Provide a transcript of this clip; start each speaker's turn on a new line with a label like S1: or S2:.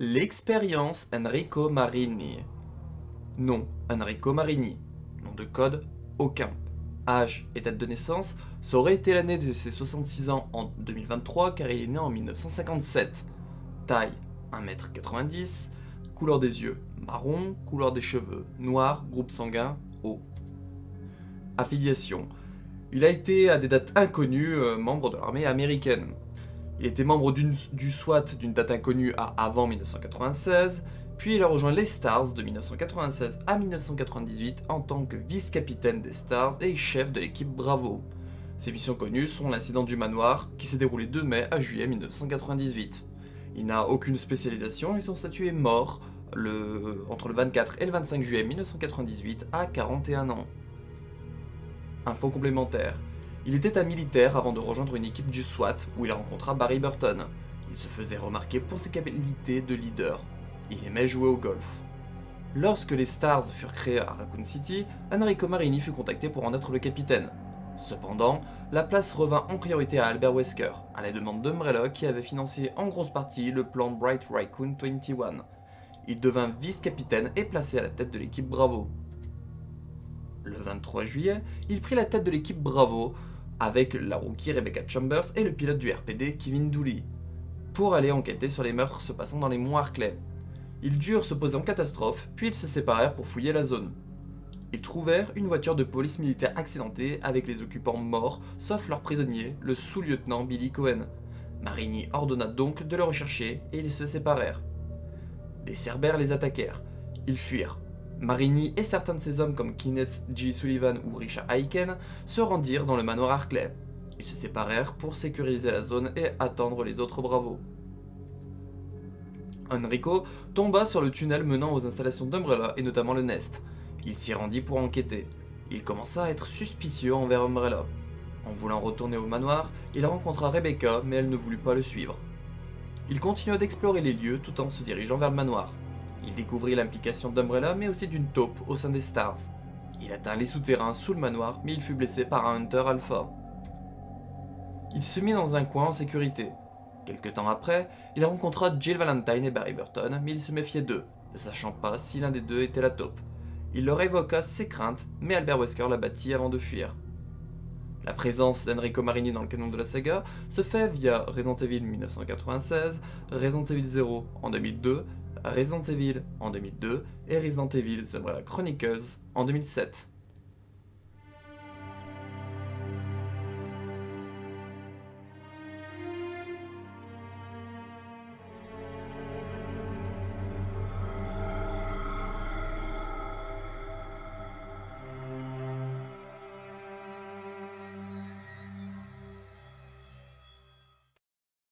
S1: L'expérience Enrico Marini. Nom Enrico Marini. Nom de code aucun. Âge et date de naissance, ça aurait été l'année de ses 66 ans en 2023 car il est né en 1957. Taille 1,90 m, couleur des yeux marron, couleur des cheveux noir, groupe sanguin O. Affiliation. Il a été à des dates inconnues membre de l'armée américaine. Il était membre du SWAT d'une date inconnue à avant 1996, puis il a rejoint les Stars de 1996 à 1998 en tant que vice-capitaine des Stars et chef de l'équipe Bravo. Ses missions connues sont l'incident du manoir qui s'est déroulé de mai à juillet 1998. Il n'a aucune spécialisation et son statut est mort entre le 24 et le 25 juillet 1998 à 41 ans. Info complémentaire. Il était un militaire avant de rejoindre une équipe du SWAT où il rencontra Barry Burton. Il se faisait remarquer pour ses qualités de leader. Il aimait jouer au golf. Lorsque les Stars furent créés à Raccoon City, Enrico Marini fut contacté pour en être le capitaine. Cependant, la place revint en priorité à Albert Wesker, à la demande d'Umbrella qui avait financé en grosse partie le plan Bright Raccoon 21. Il devint vice-capitaine et placé à la tête de l'équipe Bravo. Le 23 juillet, il prit la tête de l'équipe Bravo avec la rookie Rebecca Chambers et le pilote du RPD Kevin Dooley, pour aller enquêter sur les meurtres se passant dans les monts Harkley. Ils durent se poser en catastrophe, puis ils se séparèrent pour fouiller la zone. Ils trouvèrent une voiture de police militaire accidentée avec les occupants morts, sauf leur prisonnier, le sous-lieutenant Billy Cohen. Marini ordonna donc de le rechercher et ils se séparèrent. Des Cerbères les attaquèrent. Ils fuirent. Marini et certains de ses hommes comme Kenneth G. Sullivan ou Richard Aiken se rendirent dans le manoir Harkley. Ils se séparèrent pour sécuriser la zone et attendre les autres bravos. Enrico tomba sur le tunnel menant aux installations d'Umbrella et notamment le Nest. Il s'y rendit pour enquêter. Il commença à être suspicieux envers Umbrella. En voulant retourner au manoir, il rencontra Rebecca mais elle ne voulut pas le suivre. Il continua d'explorer les lieux tout en se dirigeant vers le manoir. Il découvrit l'implication d'Umbrella mais aussi d'une taupe au sein des Stars. Il atteint les souterrains sous le manoir mais il fut blessé par un Hunter Alpha. Il se mit dans un coin en sécurité. Quelque temps après, il rencontra Jill Valentine et Barry Burton mais il se méfiait d'eux, ne sachant pas si l'un des deux était la taupe. Il leur évoqua ses craintes mais Albert Wesker l'abattit avant de fuir. La présence d'Enrico Marini dans le canon de la saga se fait via Resident Evil 1996, Resident Evil 0 en 2002, Resident Evil en 2002 et Resident Evil The Umbrella Chronicles en 2007.